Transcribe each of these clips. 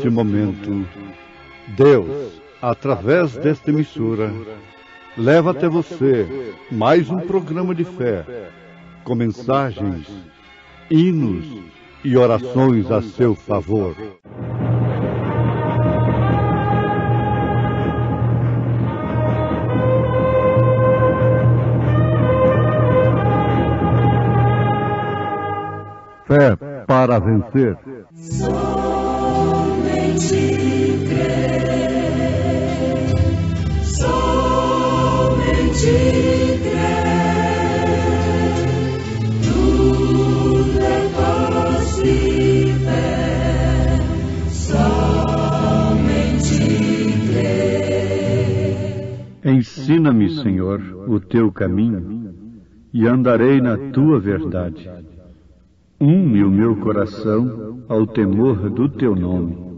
neste momento, Deus, através desta emissora, leva até você mais um programa de fé, com mensagens, hinos e orações a seu favor. Fé para vencer. Somente crer, somente crer, tudo é possível, somente crer. Ensina-me, Senhor, o teu caminho, e andarei na tua verdade. Une o meu coração ao temor do teu nome.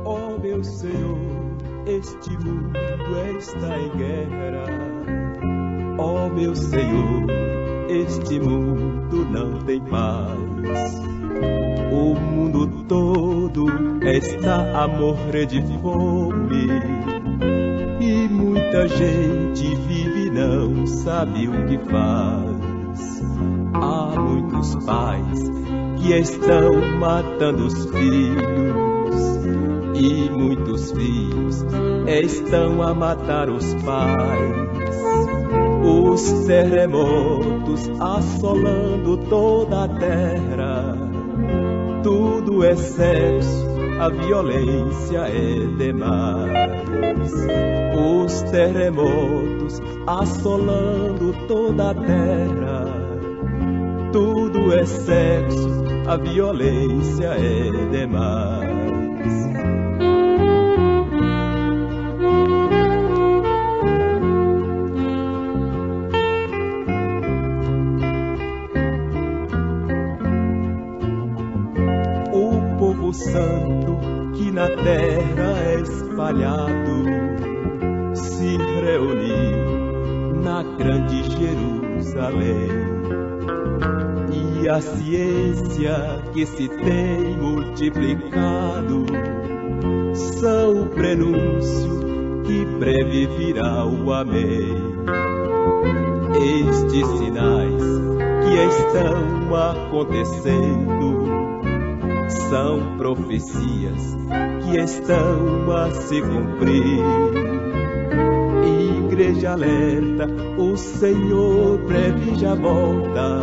Ó meu Senhor, este mundo está em guerra. Ó meu Senhor, este mundo não tem paz. O mundo todo está a morrer de fome e muita gente vive e não sabe o que faz. Há muitos pais que estão matando os filhos e muitos filhos estão a matar os pais. Os terremotos assolando toda a terra, tudo é excesso, a violência é demais. Os terremotos assolando toda a terra, tudo é excesso, a violência é demais. Santo que na terra é espalhado se reuniu na grande Jerusalém, e a ciência que se tem multiplicado são o prenúncio que breve virá o amém. Estes sinais que estão acontecendo são profecias que estão a se cumprir. Igreja alerta, o Senhor breve já volta.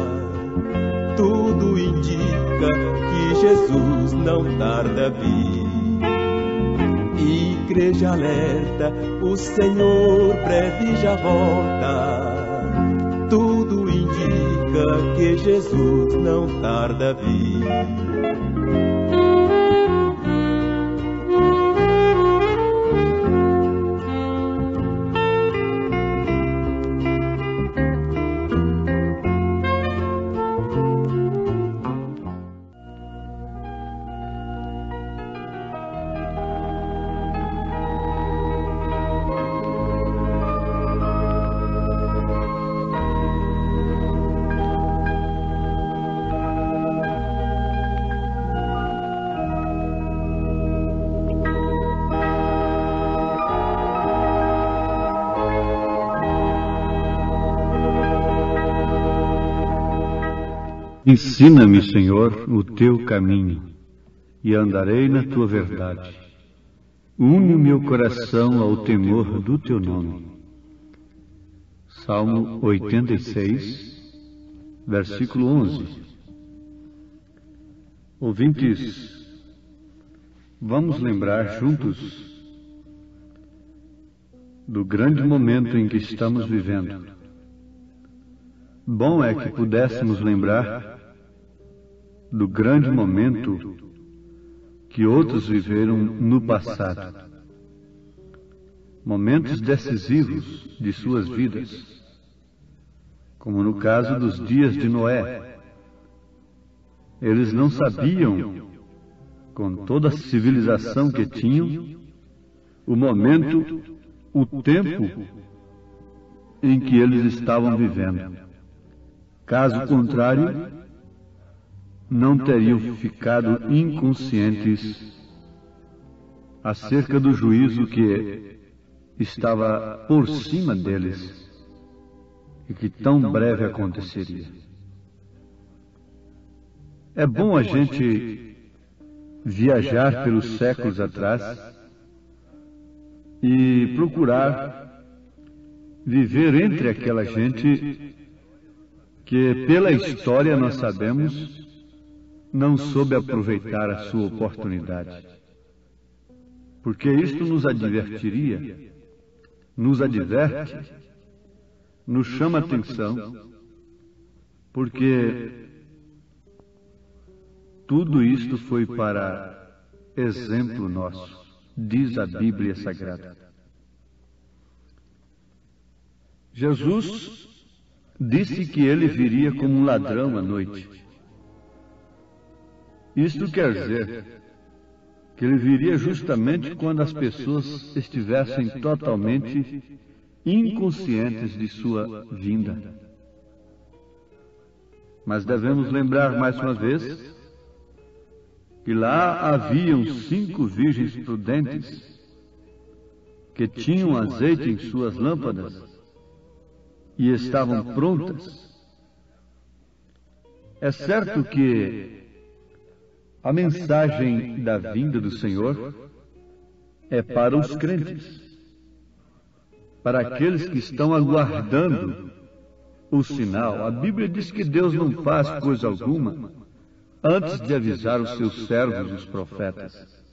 Tudo indica que Jesus não tarda a vir. Igreja alerta, o Senhor breve já volta. Tudo indica que Jesus não tarda a vir. Ensina-me, Senhor, o teu caminho, e andarei na tua verdade. Une o meu coração ao temor do teu nome. Salmo 86, versículo 11. Ouvintes, vamos lembrar juntos do grande momento em que estamos vivendo. Bom é que pudéssemos lembrar do grande momento que outros viveram no passado. Momentos decisivos de suas vidas, como no caso dos dias de Noé. Eles não sabiam, com toda a civilização que tinham, o momento, o tempo em que eles estavam vivendo. Caso contrário, não teriam ficado inconscientes acerca do juízo que estava por cima deles e que tão breve aconteceria. É bom a gente viajar pelos séculos atrás e procurar viver entre aquela gente que, pela história, nós sabemos, não soube aproveitar a sua oportunidade. Porque isto nos advertiria, nos adverte, nos chama a atenção, porque tudo isto foi para exemplo nosso, diz a Bíblia Sagrada. Jesus disse que ele viria como um ladrão à noite. Isto quer dizer que ele viria justamente quando as pessoas estivessem totalmente inconscientes de sua vinda. Mas devemos lembrar mais uma vez que lá haviam 5 virgens prudentes que tinham azeite em suas lâmpadas e estavam prontas. É certo que a mensagem da vinda do Senhor é para os crentes, para aqueles que estão aguardando o sinal. A Bíblia diz que Deus não faz coisa alguma antes de avisar os seus servos, os profetas.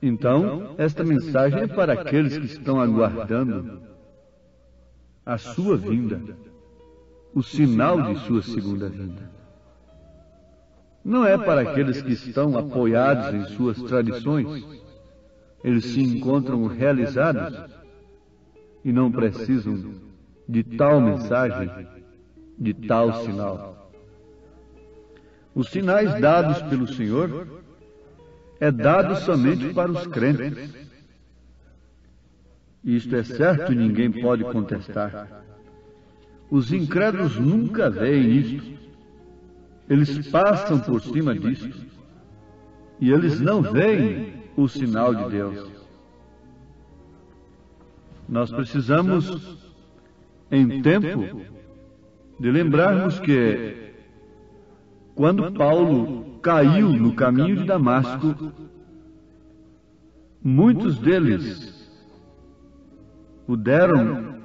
Então, esta mensagem é para aqueles que estão aguardando a sua vinda, o sinal de sua segunda vinda. Não é para aqueles que estão apoiados em suas tradições. Eles se encontram realizados e não precisam de tal mensagem, de tal sinal. Os sinais dados pelo Senhor é dado somente para os crentes. Isto é certo e ninguém pode contestar. Os incrédulos nunca veem isto. Eles passam por cima disto e eles não veem o sinal de Deus. Nós precisamos, em tempo, de lembrarmos que quando Paulo caiu no caminho de Damasco, muitos deles puderam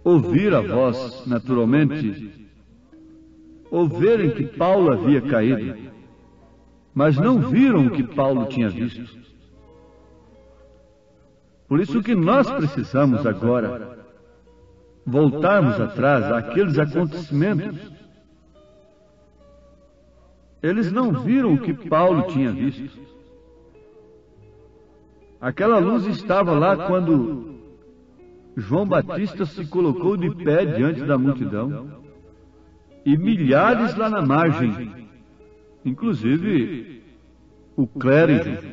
ouvir a voz, naturalmente, ouvirem que Paulo havia caído, mas não viram o que Paulo tinha visto. Por isso que nós precisamos agora voltarmos atrás àqueles acontecimentos. Eles não viram o que Paulo tinha visto. Aquela luz estava lá quando João Batista se colocou de pé diante da multidão. E milhares lá na margem, inclusive o clérigo,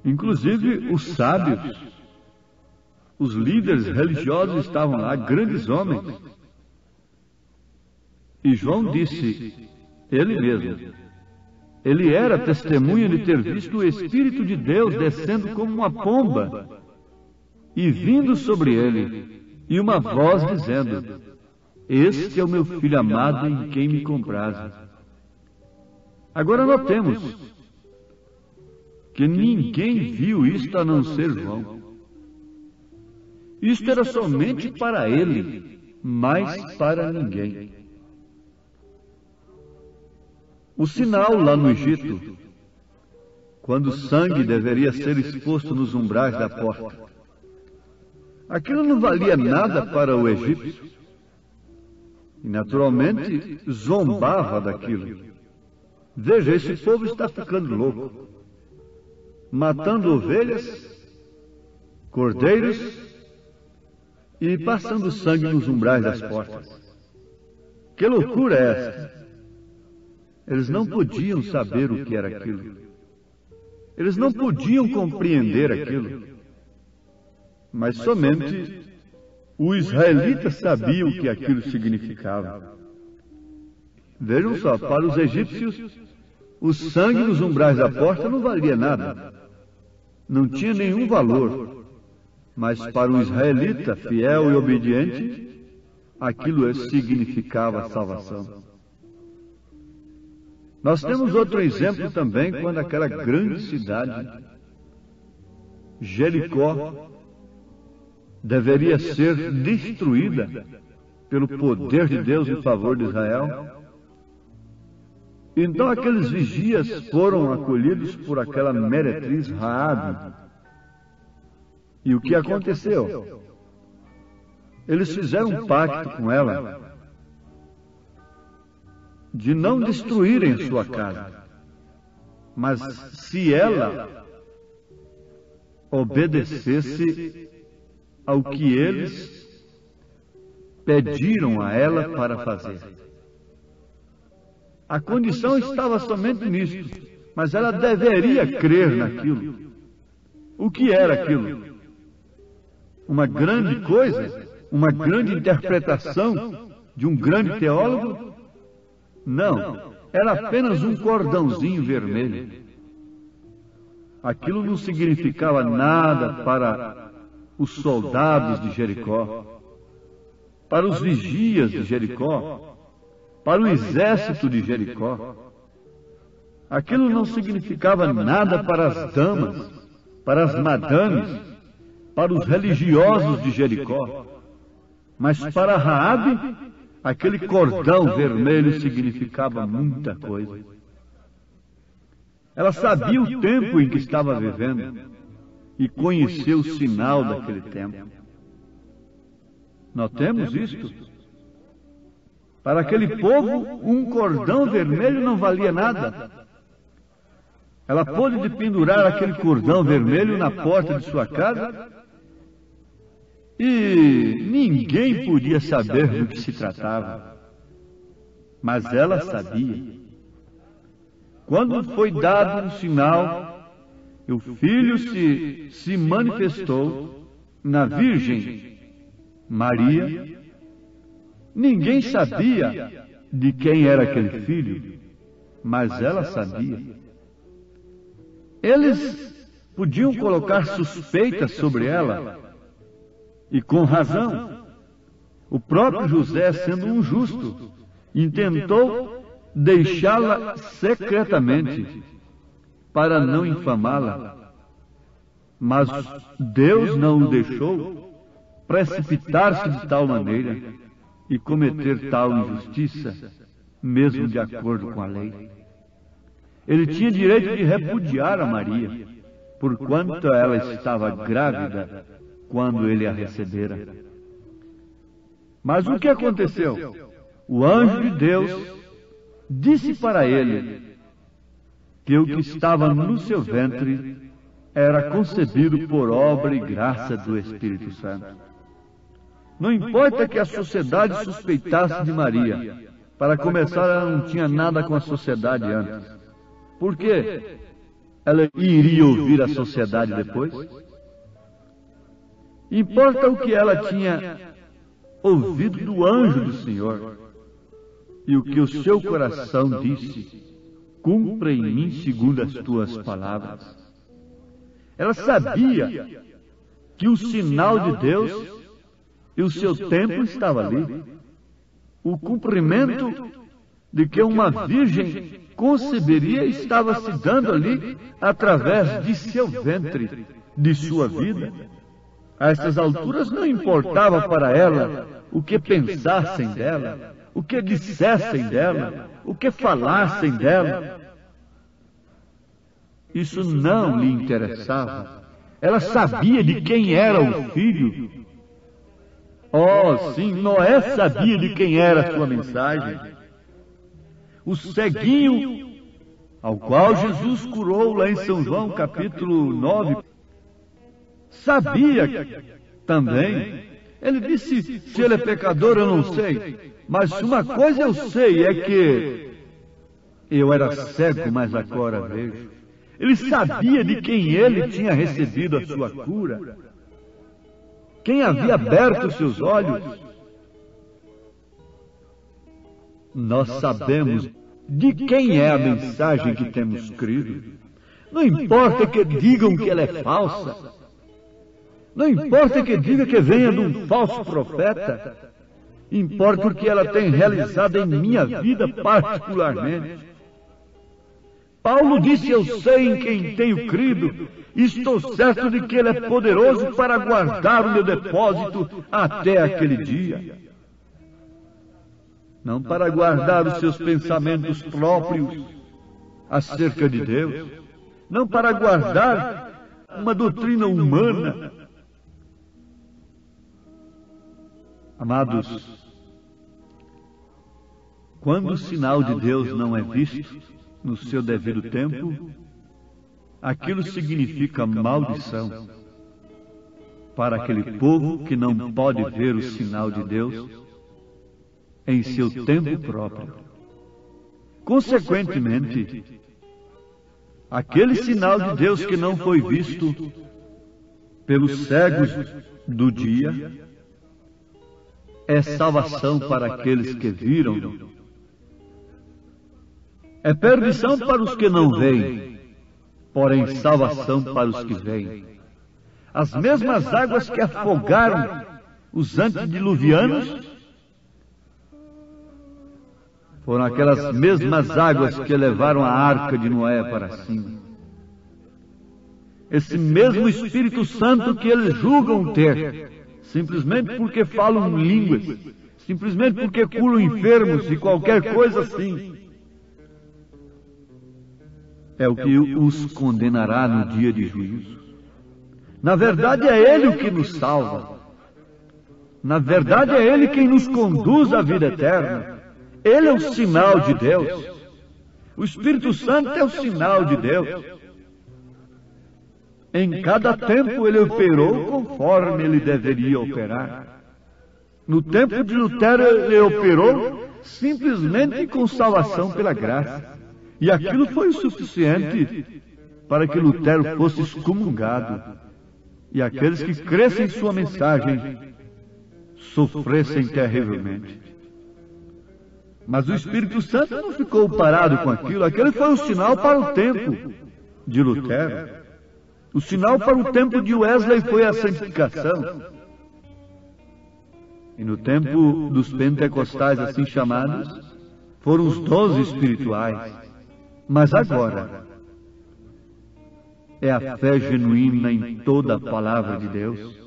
inclusive os sábios, os líderes religiosos estavam lá, grandes homens. E João disse, ele mesmo, ele era testemunha de ter visto o Espírito de Deus descendo como uma pomba e vindo sobre ele, e uma voz dizendo: este é o meu filho amado em quem me comprazo. Agora notemos que ninguém viu isto a não ser João. Isto era somente para ele, mas para ninguém. O sinal lá no Egito, quando o sangue deveria ser exposto nos umbrais da porta, aquilo não valia nada para o egípcio. E naturalmente zombava daquilo. Veja, esse povo está ficando louco, matando ovelhas, cordeiros e passando sangue nos umbrais das portas. Que loucura é essa? Eles não podiam saber o que era aquilo. Eles não podiam compreender aquilo. Mas somente o israelita sabia o que aquilo significava. Vejam só, para os egípcios, o sangue nos umbrais da porta não valia nada. Não tinha nenhum valor. Mas para um israelita fiel e obediente, aquilo significava a salvação. Nós temos outro exemplo também, quando aquela grande cidade, Jericó, deveria ser destruída pelo poder de Deus em favor de Israel. Então aqueles vigias foram acolhidos por aquela meretriz Raabe. E o que aconteceu? Eles fizeram um pacto com ela de não destruírem sua casa, mas se ela obedecesse ao que eles pediram a ela para fazer. A condição estava somente nisto, mas ela deveria crer naquilo. O que era aquilo? Uma grande coisa? Uma grande interpretação de um grande teólogo? Não, era apenas um cordãozinho vermelho. Aquilo não significava nada para os soldados de Jericó, para os vigias de Jericó, para o exército de Jericó. Aquilo não significava nada para as damas, para as madames, para os religiosos de Jericó. Mas para Raabe, aquele cordão vermelho significava muita coisa. Ela sabia o tempo em que estava vivendo e conheceu o sinal daquele tempo. Notemos isto. Para aquele povo, um cordão vermelho não valia nada. Ela pôde pendurar aquele cordão vermelho na porta de sua casa e ninguém podia saber do que se tratava. Mas ela sabia. Quando foi dado um sinal, o filho se manifestou na Virgem Maria. Ninguém sabia de quem era aquele filho, mas ela sabia. Eles podiam colocar suspeitas sobre ela, e com razão. O próprio José, sendo um justo, intentou deixá-la secretamente, para não infamá-la. Mas Deus não o deixou precipitar-se de tal maneira e cometer tal injustiça, mesmo de acordo com a lei. Ele tinha direito de repudiar a Maria, porquanto ela estava grávida quando ele a recebera. Mas o que aconteceu? O anjo de Deus disse para ele que o que estava no seu ventre era concebido por obra e graça do Espírito Santo. Não importa que a sociedade suspeitasse de Maria. Para começar, ela não tinha nada com a sociedade antes. Por quê? Ela iria ouvir a sociedade depois? Importa o que ela tinha ouvido do anjo do Senhor e o que o seu coração disse: cumpra em mim segundo as tuas palavras. Ela sabia que o sinal de Deus e o seu tempo estava ali. O cumprimento de que uma virgem conceberia estava se dando ali através de seu ventre, de sua vida. A estas alturas não importava para ela o que pensassem dela, o que dissessem dela, o que falassem dela. Isso não lhe interessava. Ela sabia de quem era o filho. Oh, sim, Noé sabia de quem era a sua mensagem. O ceguinho, ao qual Jesus curou lá em São João, capítulo 9, sabia também. Ele disse, se ele é pecador, eu não sei. Mas uma coisa eu sei, é que eu era cego, mas agora vejo. Ele sabia de quem ele tinha recebido a sua cura. Quem havia aberto seus olhos? Nós sabemos de quem é a mensagem que temos crido. Não importa que digam que ela é falsa. Não importa que diga que venha de um falso profeta. Importa o que ela tem realizado em minha vida particularmente. Paulo disse: eu sei em quem tenho crido, e estou certo de que ele é poderoso para guardar o meu depósito até aquele dia. Não para guardar os seus pensamentos próprios acerca de Deus, não para guardar uma doutrina humana. Amados, quando o sinal de Deus não é visto no seu devido tempo, aquilo significa maldição para aquele povo que não pode ver o sinal de Deus em seu tempo próprio. Consequentemente, aquele sinal de Deus que não foi visto pelos cegos do dia é salvação para aqueles que viram. É perdição para os que não veem, porém salvação para os que veem. As mesmas águas que afogaram os antediluvianos foram aquelas mesmas águas que levaram a arca de Noé para cima. Esse mesmo Espírito Santo que eles julgam ter, simplesmente porque falam línguas, simplesmente porque curam enfermos e qualquer coisa assim, é o que os condenará no dia de juízo. Na verdade, é Ele o que nos salva. Na verdade, é Ele quem nos conduz à vida eterna. Ele é o sinal de Deus. O Espírito Santo é o sinal de Deus. Em cada tempo ele operou conforme ele deveria operar. No tempo de Lutero ele operou simplesmente com salvação pela graça. E aquilo foi o suficiente para que Lutero fosse excomungado. E aqueles que crescem em sua mensagem sofressem terrivelmente. Mas o Espírito Santo não ficou parado com aquilo. Aquele foi o sinal para o tempo de Lutero. O sinal para o tempo de Wesley foi a santificação. E no tempo dos pentecostais assim chamados, foram os 12 espirituais. Mas agora, é a fé genuína em toda a palavra de Deus.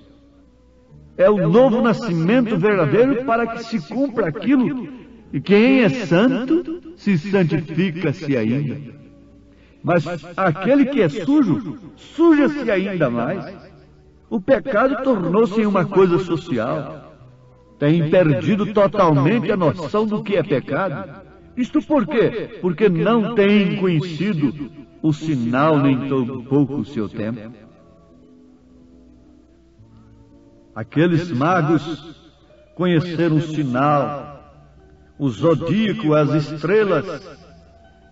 É o novo nascimento verdadeiro para que se cumpra aquilo. E quem é santo, se santifica-se ainda. Mas aquele que é sujo, suja-se ainda mais. O pecado tornou-se uma coisa social. Tem perdido totalmente a noção do que é pecado. Isto por quê? Porque não tem conhecido o sinal nem tampouco o seu tempo. Aqueles magos conheceram o sinal, o zodíaco, as estrelas,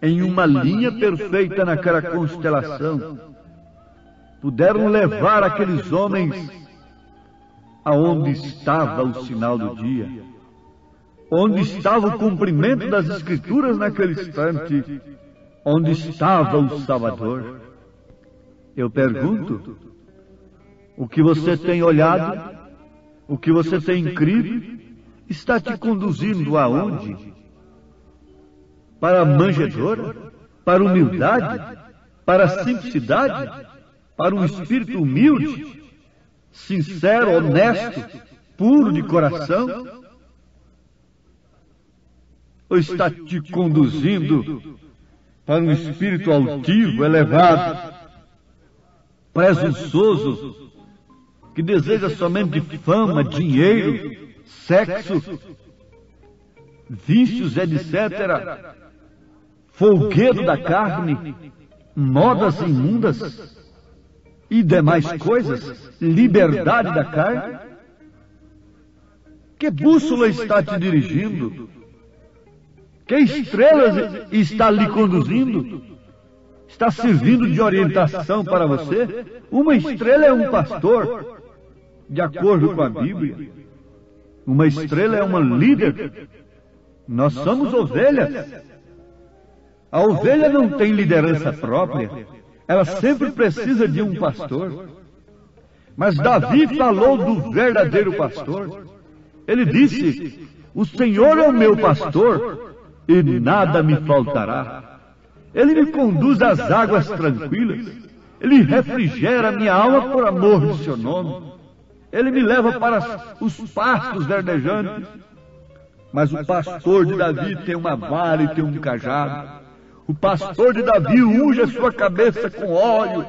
em uma linha perfeita naquela constelação. Puderam levar aqueles homens aonde estava o sinal do dia, onde estava o cumprimento das Escrituras naquele instante, onde estava o Salvador. Eu pergunto, o que você tem olhado, o que você tem crido, está te conduzindo aonde? Para a manjedoura? Para a humildade? Para a simplicidade? Para um espírito humilde? Sincero, honesto, puro de coração? Ou está te conduzindo para um espírito altivo, elevado, presunçoso, que deseja somente fama, dinheiro, sexo, vícios, etc., folguedo da carne, modas imundas e demais coisas, liberdade da carne? Que bússola está te dirigindo? Que estrelas está lhe conduzindo? Está servindo de orientação para você? Uma estrela é um pastor. De acordo com a Bíblia, uma estrela é uma líder. Nós somos ovelhas. A ovelha não tem liderança própria. Ela sempre precisa de um pastor. Mas Davi falou do verdadeiro pastor. Ele disse: o Senhor é o meu pastor e nada me faltará. Ele me conduz às águas tranquilas. Ele refrigera minha alma por amor do seu nome. Ele me leva para os pastos verdejantes. Mas o pastor de Davi tem uma vara e tem um cajado. O pastor de Davi unge a sua cabeça com óleo,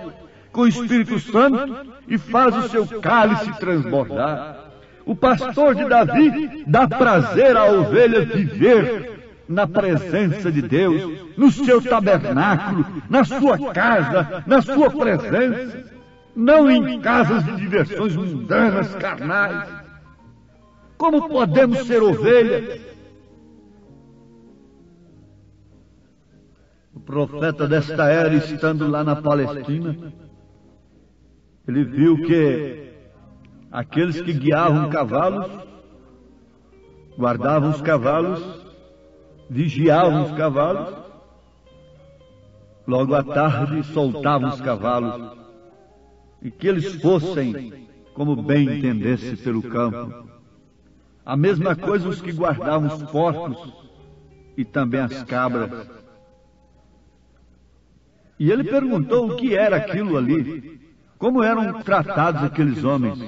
com o Espírito Santo, e faz o seu cálice transbordar. O pastor de Davi dá prazer à ovelha viver na presença de Deus, no seu tabernáculo, na sua casa, na sua presença, não em casas de diversões mundanas, carnais. Como podemos ser ovelhas? O profeta desta era, estando lá na Palestina, ele viu que aqueles que guiavam cavalos, guardavam os cavalos, vigiavam os cavalos, logo à tarde soltavam os cavalos, e que eles fossem como bem entendesse pelo campo. A mesma coisa os que guardavam os porcos e também as cabras. E ele perguntou o que era aquilo ali, como eram tratados aqueles homens.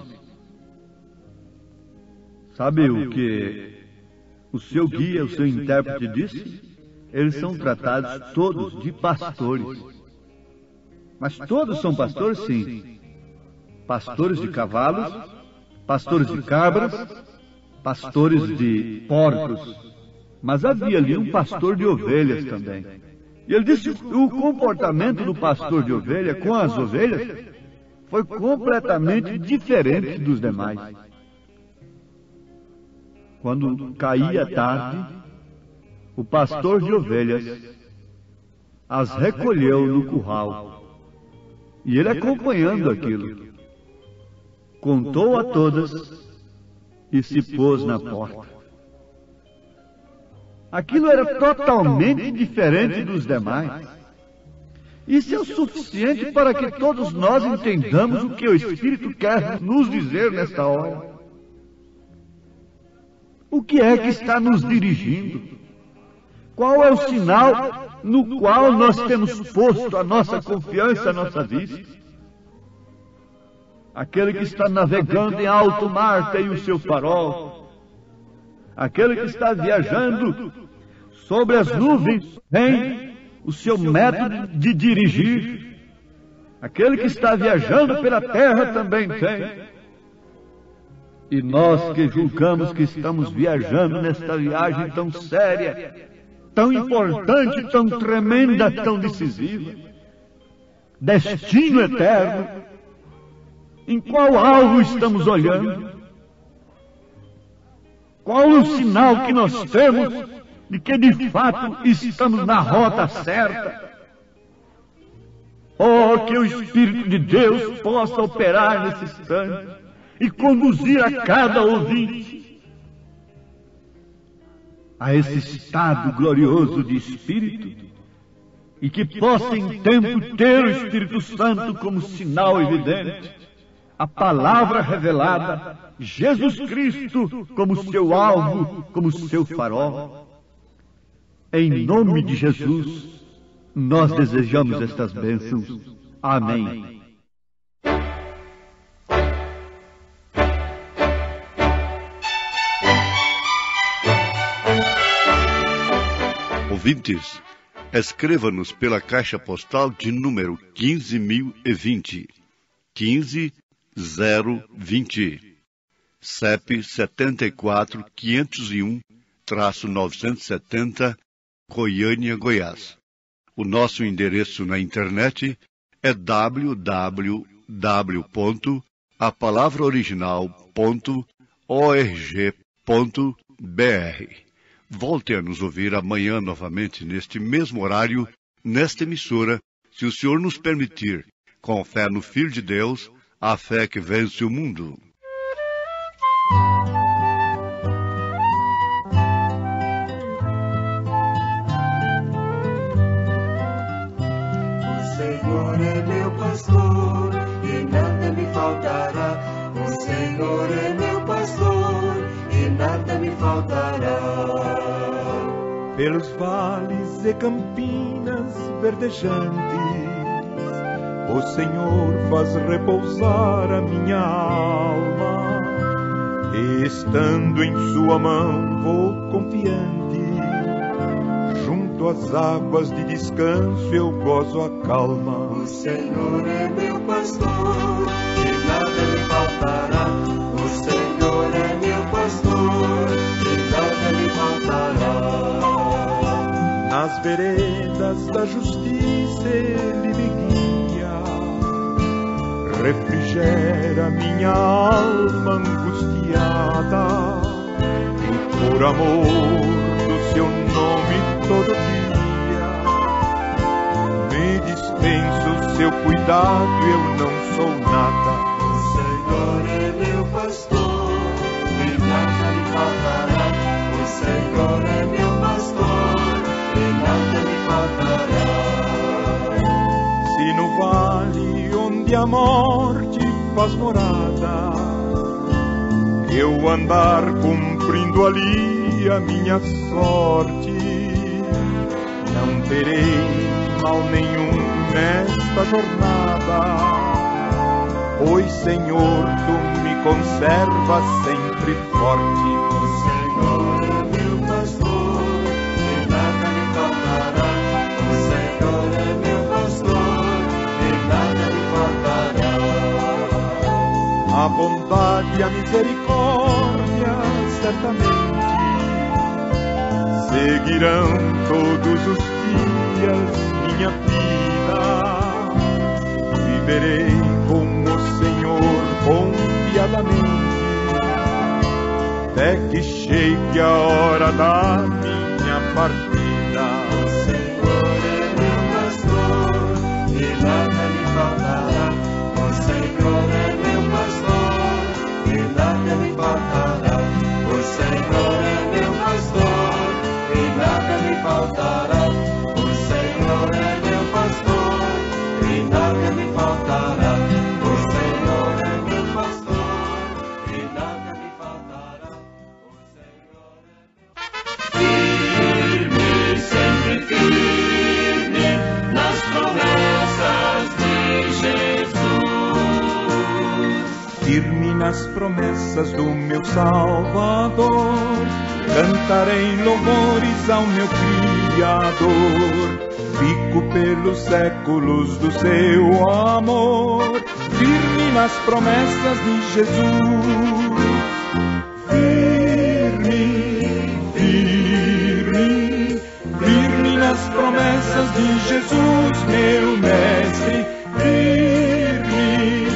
Sabe o que o seu guia, o seu intérprete disse? Eles são tratados todos de pastores. Mas todos são pastores, sim. Pastores de cavalos, pastores de cabras, pastores de porcos. Mas havia ali um pastor de ovelhas também. E ele disse que o comportamento do pastor de ovelha com as ovelhas foi completamente diferente dos demais. Quando caía a tarde, o pastor de ovelhas as recolheu no curral. E ele, acompanhando aquilo, contou a todas e se pôs na porta. Aquilo era totalmente diferente dos demais. Isso é o suficiente para que todos nós entendamos o que o Espírito quer nos dizer nesta hora. O que é que está nos dirigindo? Qual é o sinal no qual nós temos posto a nossa confiança, a nossa vista? Aquele que está navegando em alto mar tem o seu farol. Aquele que está viajando sobre as nuvens tem o seu método de dirigir. Aquele que está viajando pela terra também tem. E nós que julgamos que estamos viajando nesta viagem tão séria, tão importante, tão tremenda, tão decisiva, destino eterno, em qual alvo estamos olhando? Qual o sinal que nós temos de que de fato estamos na rota certa? Oh, que o Espírito de Deus possa operar nesse instante e conduzir a cada ouvinte a esse estado glorioso de Espírito, e que possa em tempo ter o Espírito Santo como sinal evidente, a palavra revelada, Jesus Cristo como seu alvo, como seu farol. Em nome de Jesus, nós desejamos estas bênçãos. Amém. Ouvintes, escreva-nos pela caixa postal de número 15.020, 15020, CEP 74.501-970, Goiânia, Goiás. O nosso endereço na internet é www.apalavraoriginal.org.br. Volte a nos ouvir amanhã novamente neste mesmo horário, nesta emissora, se o Senhor nos permitir, com fé no Filho de Deus, a fé que vence o mundo. O Senhor é meu pastor e nada me faltará. O Senhor é meu pastor e nada me faltará. Pelos vales e campinas verdejantes, o Senhor faz repousar a minha alma. E estando em sua mão vou confiante, junto às águas de descanso eu gozo a calma. O Senhor é meu pastor e nada me faltará. O Senhor é meu pastor e nada me faltará. Nas veredas da justiça ele me guia, refrigera minha alma angustiada, e por amor do seu nome todo dia me dispensa o seu cuidado, eu não sou nada. O Senhor é meu pastor e nada me faltará. O Senhor é meu pastor e nada me faltará. Se no vale onde a morte faz morada, eu andar cumprindo ali a minha sorte, não terei mal nenhum nesta jornada, pois Senhor, tu me conservas sempre forte. O Senhor é meu pastor e nada me faltará. O Senhor é meu pastor e nada me faltará. A bondade e a misericórdia certamente seguirão todos os dias minha vida. Viverei com o Senhor confiadamente, até que chegue a hora da minha partida. O Senhor é meu pastor e nada me faltará. O Senhor é meu pastor e nada me faltará. O Senhor é meu pastor e nada me faltará. O Senhor é meu pastor e nada me faltará. O Senhor é meu pastor e nada me faltará. O Senhor é firme, sempre firme nas promessas de Jesus. Firme nas promessas do meu Salvador, cantarei louvores ao meu Criador. Fico pelos séculos do seu amor, firme nas promessas de Jesus. Firme, firme, firme nas promessas de Jesus, meu mestre. Firme,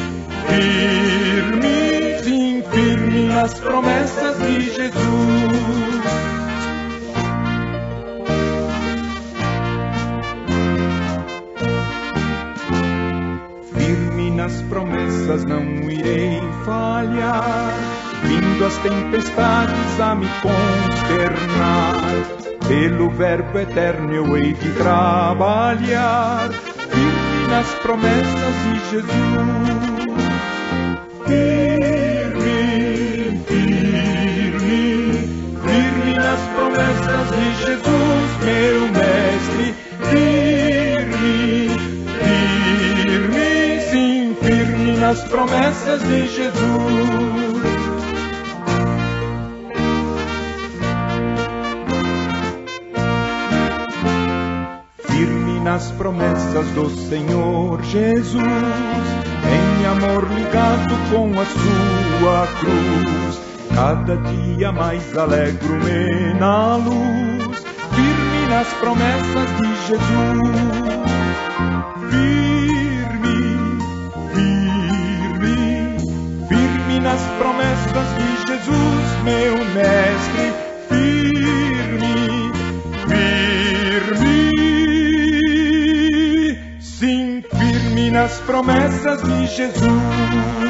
firme, sim, firme nas promessas de Jesus. Firme nas promessas não irei falhar, vindo as tempestades a me consternar. Pelo verbo eterno eu hei de trabalhar, firme nas promessas de Jesus. Firme, firme, firme nas promessas de Jesus, meu mestre. Firme, firme, sim, firme nas promessas de Jesus. Firme nas promessas do Senhor Jesus, em amor ligado com a sua cruz, cada dia mais alegro-me na luz, firme nas promessas de Jesus. Firme, firme, firme nas promessas de Jesus, meu mestre. Firme, firme, sim, firme nas promessas de Jesus.